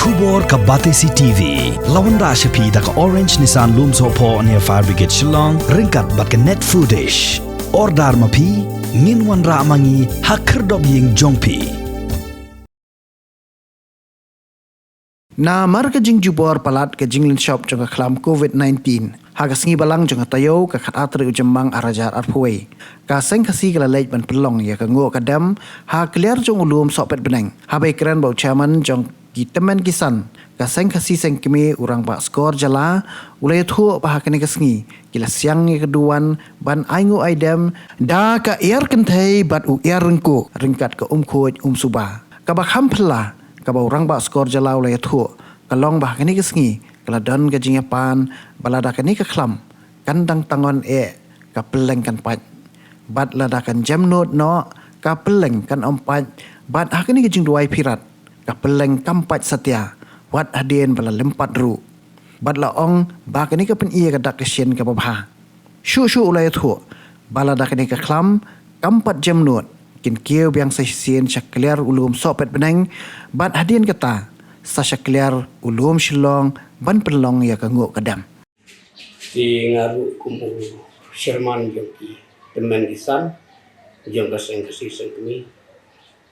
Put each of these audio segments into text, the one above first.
Kubor ka Batesi TV. Lawan da shapi da ka Orange Nissan Loom Sopo near Fire Brigade Shillong. Ringkat bat ka net foodish. Ordar mapi. Ngin wan ra amangi hakerdob ying jongpi. Na mar ka jing jubor palat ka jinglin shop jong ka klam COVID-19. Hagas ngi balang jong ka tayo ka khatatre ujambang arajar arpuai. Ka seng kasi ka lalait ban Pylleng ya ka Nguh ka dam ha Kliar jong ulum Sohpetbneng. Ha bai keren bau chairman jong ki temen kisan ka seng kasi seng kemi urang ba Skor Jala ulai thu pa ha kene kasngi kila siang ngi keduan ban aingu aidem da ka air kentai bat u air rengku ringkat ka khoj suba. Ka ba khampla ka ba urang ba Skor Jala ulai thu ka long ba kene kasngi kala don ka jinga pan balada kene ka khlam kandang tangon ka Pylleng kan Pait bat lada kan jam not no ka Pylleng kan ompat bat ha kene ka jing duai pirat ka Pylleng kampat satya wat hadien bala lempat ru bat la ong ba kene ka pen iya ka dak kesien ka babha shu ulai thu bala dak kene ka khlam kampat jam not kin kieu biang sa sien syak Kliar ulum Sohpetbneng bat hadien kata sa syak Kliar ulum Shillong ban Pylleng ya ka Nguh kadam di ngaru kumu Sherman joki teman kisan jong kaseng kasisen kami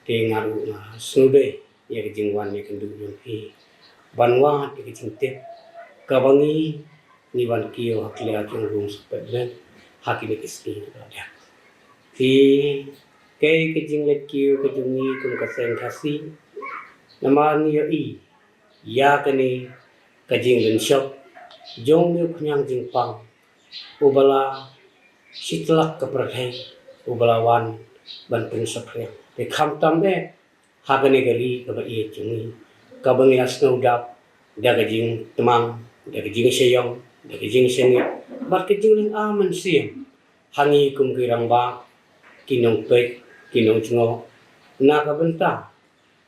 di ngaru sude ya kejingwan ya kendu joki banwa di kejingtip kabangi ni ban kio haklia jong ulum Sohpetbneng hakini kiski ada di kay kejinglet kio kejungi kum kaseng kasi nama ni ya kani kajing shop jong ni kunyang jingpang ubala sitlak keperhai ubala wan ban prinsapre de khamtam de hagani gari kaba ie jungi kabangi asno dap da kajing temang da kajing seyong da kajing sengi bat kajing ling aman siem hangi kum kirang ba kinong Pait kinong ngo na kabenta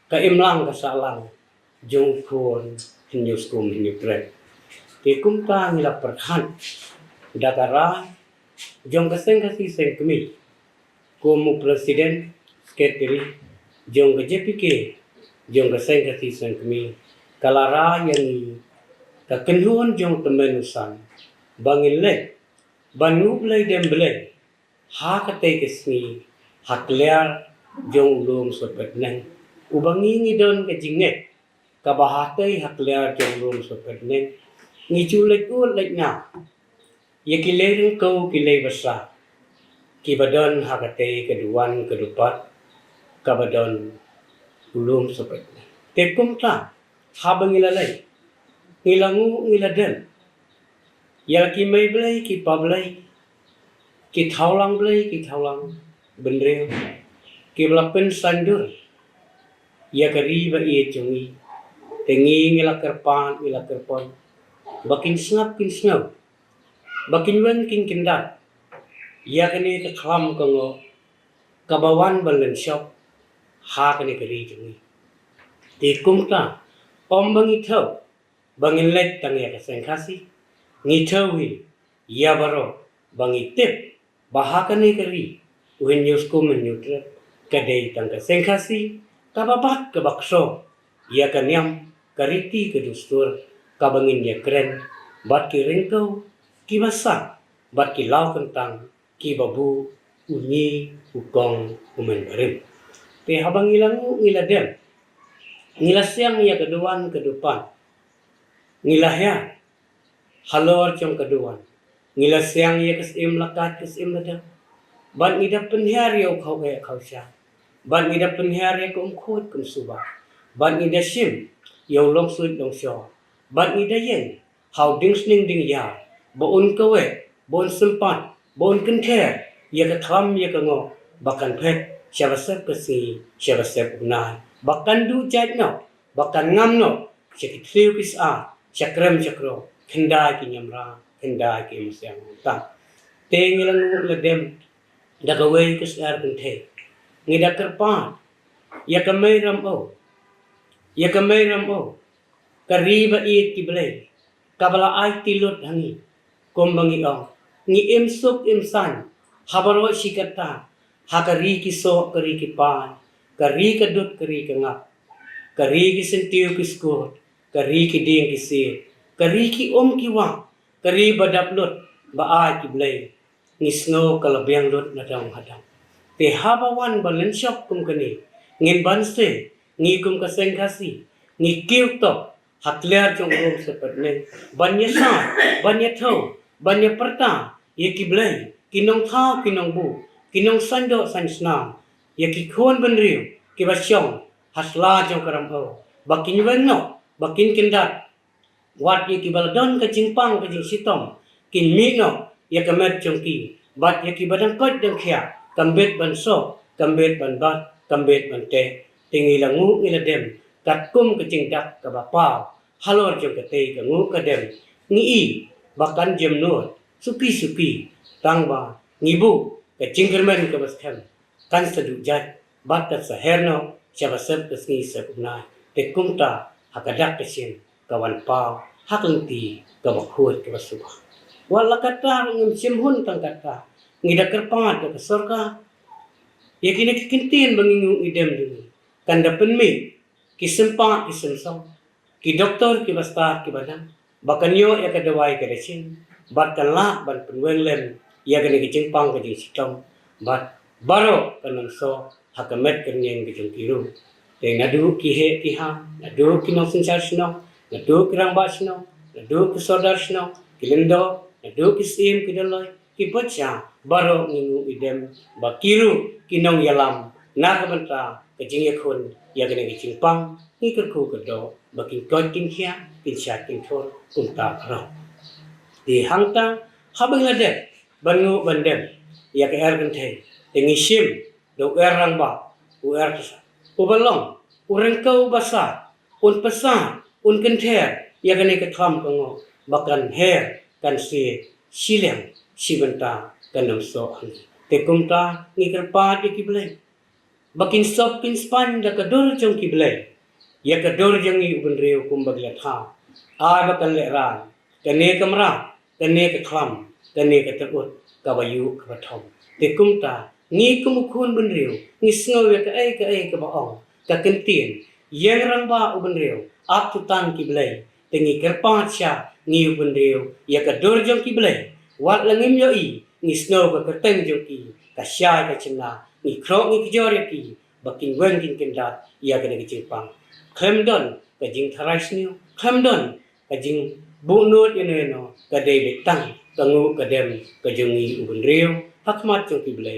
ka imlang ka salang jong kon hinyus kum hinyupret ke kumta nila perhan dakara jong kaseng kasi seng kami kumu presiden sekretari jong ke JPK jong kaseng kasi seng kami kalara yang ka kenhuan jong temenusan bangin le banu blai dem blai ha kate kesni ha Kliar jong ulum Sohpetbneng ubangi ngidon ke jinget kabahatay ha Kliar jong ulum Sohpetbneng ngiculet ut lek na ya kilering kau kilay basa kibadon hakate keduan kedupat kabadon ulum Sohpetbneng tekum ta habang ilalay ngilangu ngiladen ya ki may blay ki pablay ki thaulang blay ki thaulang benreo ki blapen sandur ya kari ba iye chungi tengi ngilakerpan bakin snap kin snow bakin wen kin kindat ya kani ka kham kango kabawan balen shop ha kani kari jungi ti kumta om bangi thau bangin let tang ya kaseng khasi ngi thau hi ya baro bangi tip baha kani kari when news ko men nutre kadai tang kaseng khasi kababat ke bakso ya kanyam kariti ke dustur kabangin ya keren bat ki ringkau ki basa bat ki lau kentang ki babu unyi ukong umen barim te habang ilangu ngiladem ngilasyang ya keduan kedupan ngilahya halor jong keduan ngilasyang ya kesim lakat kesim ladam bat ngidap penhar ya kau ya kau sya bat ngidap penhar ya kum khot kum suba bat ngidashim ya long suit long syo bat ngidayen how ding ya bon kawe bon sempat bon kenther ya ka tham ya ka ngo bakan phet syabasep kasi syabasep unai bakan du jat no bakan ngam no syakitliu kisa syakram syakro kendai ki nyamra kendai ki musyang ta tengilang ledem dagawe kisar kenthe ngida kerpa ya kamay rambo kariba iit ki blay kabala ay tilot hangi kombangi ong ngi imsuk imsan habaro shikata hakari ki so kari ki pan kari ka dut kari ka ngap kari ki sentiu ki skor kari ki ding ki si kari ki ki wang kari badap lut ba ai ki blai ni snow kalabiang lut na dang hadang te habawan balen shop kum kani ngin ban se ngi kum ka seng kasi ngi kiu to hatler jong rum Sohpetbneng banya sa banya tho banya perta ye ki blai kinong thao kinong bu kinong sando san snam ye ki khon ban riu ki ba chong hasla jong karam ho bakin wen no bakin kindat wat ye ki baladon ka jingpang ka jing sitom kin mi no ye ka met jong ki bat ye ki badang kot dang khia kambet ban so kambet ban bat kambet ban te tingi la ngu ngi la dem kat kum ka jing dak ka ba pa halor jong ka te ka ngu ka dem ngi i bakan jem no suki tang ba ngi bu ka jingkermen ka bas khem kan sadu jat bat ka sa herno chaba sep ka sngi sep na te kum ta hakadak ka sin kawan pa hakang ti ka ba khut ka basuba wala kata ngim sim hun tang kata ngida kerpat ka sorka ye kini kintin bangingu idem dulu kan dapen mi kisempa kisensong ki doktor ki basta ki badan bakanyo ya ka dawai ka recin bat kan la ban penwen lem ya gani ki jingpang ka jing sitom bat baro kanan so hakamet kenyeng ki jing kiru te nadu ki he ki ha nadu ki no sinsar sno nadu ki rang ba sno nadu ki sodar sno ki lendo nadu ki sim ki daloi ki baca baro ngingu idem bakiru kinong yalam na kabanta ka jing yakun ya gani ki jingpang ni kerku kedo bakin koi kin khia kin sha kin thor kun ta ro di hangta habang ade bangu bandem ya ke er kan the tengi sim do erang ba u er kasa u balong u rengkau basa un pesa un kan the ya gani ka tham ko bakan her kan si sileng sibenta kanam so an te kumta ni kerpa di kiblai bakin sop kin span da kador jong kiblai ya kador jong i ubun reu kum bagla tha a bakan le ran kane kamra kane ka kham kane ka takut ka bayu ka thom te kumta ni kum khun bun reu ni sngo ya ka ai ka ba ong ka kentin yang rang ba ubun reu ap tu tan kiblai te ni kerpa cha ni ubun reu ya kador jong kiblai wat langim yo i ni snow ka kerteng jong ki ka sha ka china ni kro ni kijor ki bakin wen kin kendat ya ka ni chipang khamdon ka jing tharai sniu khamdon ka jing bu nut ine no ka de betang ka ngu ka dem ka jungi ubun reu hakmat jong ki ble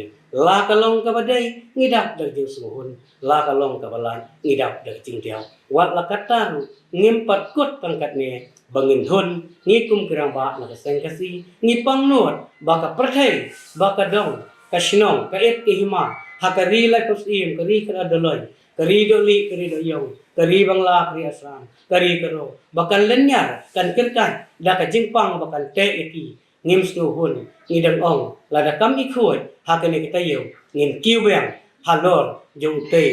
la ka long ka badai ngidap dak jing suhun la ka long ka balan ngidap dak jing diao wat la kata ngimpat kut pangkat ne bangin hun ni kum kirang ba na seng kasi ni pang nuat baka perthai baka dong ka shnong ka et ki hima hakari la kosim kari kara doloi kari doli kari do yong kari bangla kari asam kari karo bakan lenyar kan kentan da ka jingpang bakan te eki ngim snu hun ngidang ong la da kam ikhoi hakane kita yo ngin kiweng halor jong te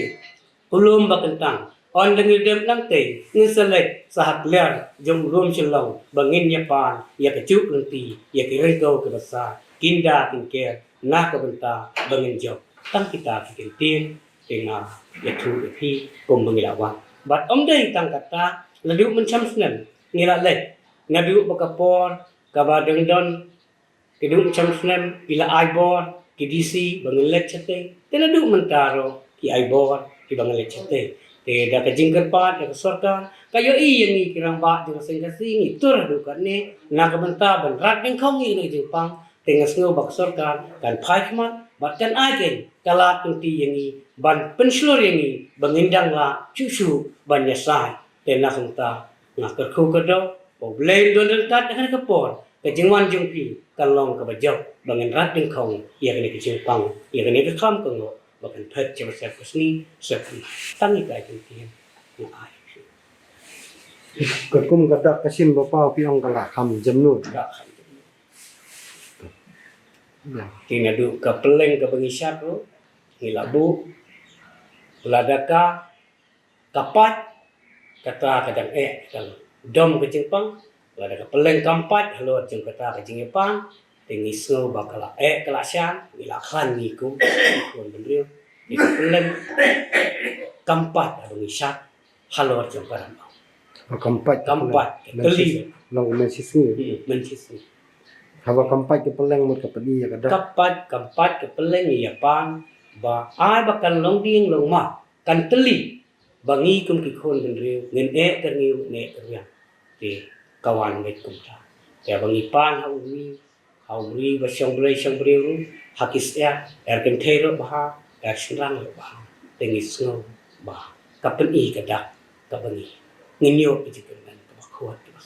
ulum bakan tang on dengan dem nang te ngiselek sahat ler jong rum chelong bangin yapan ya kecuk lenti ya kirengko ke besar kinda kinker na ka benta bangin jok tang kita kikin dengan ya thu pi kum mengilawan bat om dei tang kata ladu mencam snen ngila lek ngadu bakapor kaba dengdon kidu mencam snen bila aibor kidisi bangin lek chate tenadu mentaro ki aibor ki bangin lek chate te da ka jingker pat da ka sorka kayo i yang ni kirang ba de seng ka sing tur du kan ne na ka benta ban rat ding khong ni ne jingpang te ngasngo bak sorka kan phai khmat bat kan ai ken kala tung ti yang ni ban penslor yang ni bangindang la chu ban ya sai te na khanta na ka khu ka do bo blei don dan tat kan ka por ka jingwan jung pi kan long ka ba jok bangin rat ding khong ya ka ni ka jingpang ya ka ni ka kham ka ngo bakan phet jaba sep kusni sep tangi ka kin tin na ai ka kum ka dak kasim ba pau pi ong kala kham jamnu da tina du ka Pylleng ka bangisat ro ngilabu ladaka kapat kata kadang kadang dom ke jingpang ladaka Pylleng kampat halot jing kata ke jingpang tingi snow bakala kala syan ila khan ni ku kon bendrio itu Pylleng kampat bangisat halot jing karam Kampat teli long mensisni mencisni haba kampat ke peleng mut ke pedi ya kada kampat ke Pylleng ya pan ba ai ba kan long ding long ma kan teli bangi kum ki khon kan riu ngen kan ngiu ne kan ya ti kawan met kum ta ya bangi pan hau ri ba shong bre ru hakis ya kan thero ba sinrang ba tengis ngo ba kapen i kada ka bangi nginyo pi kan ba khot ba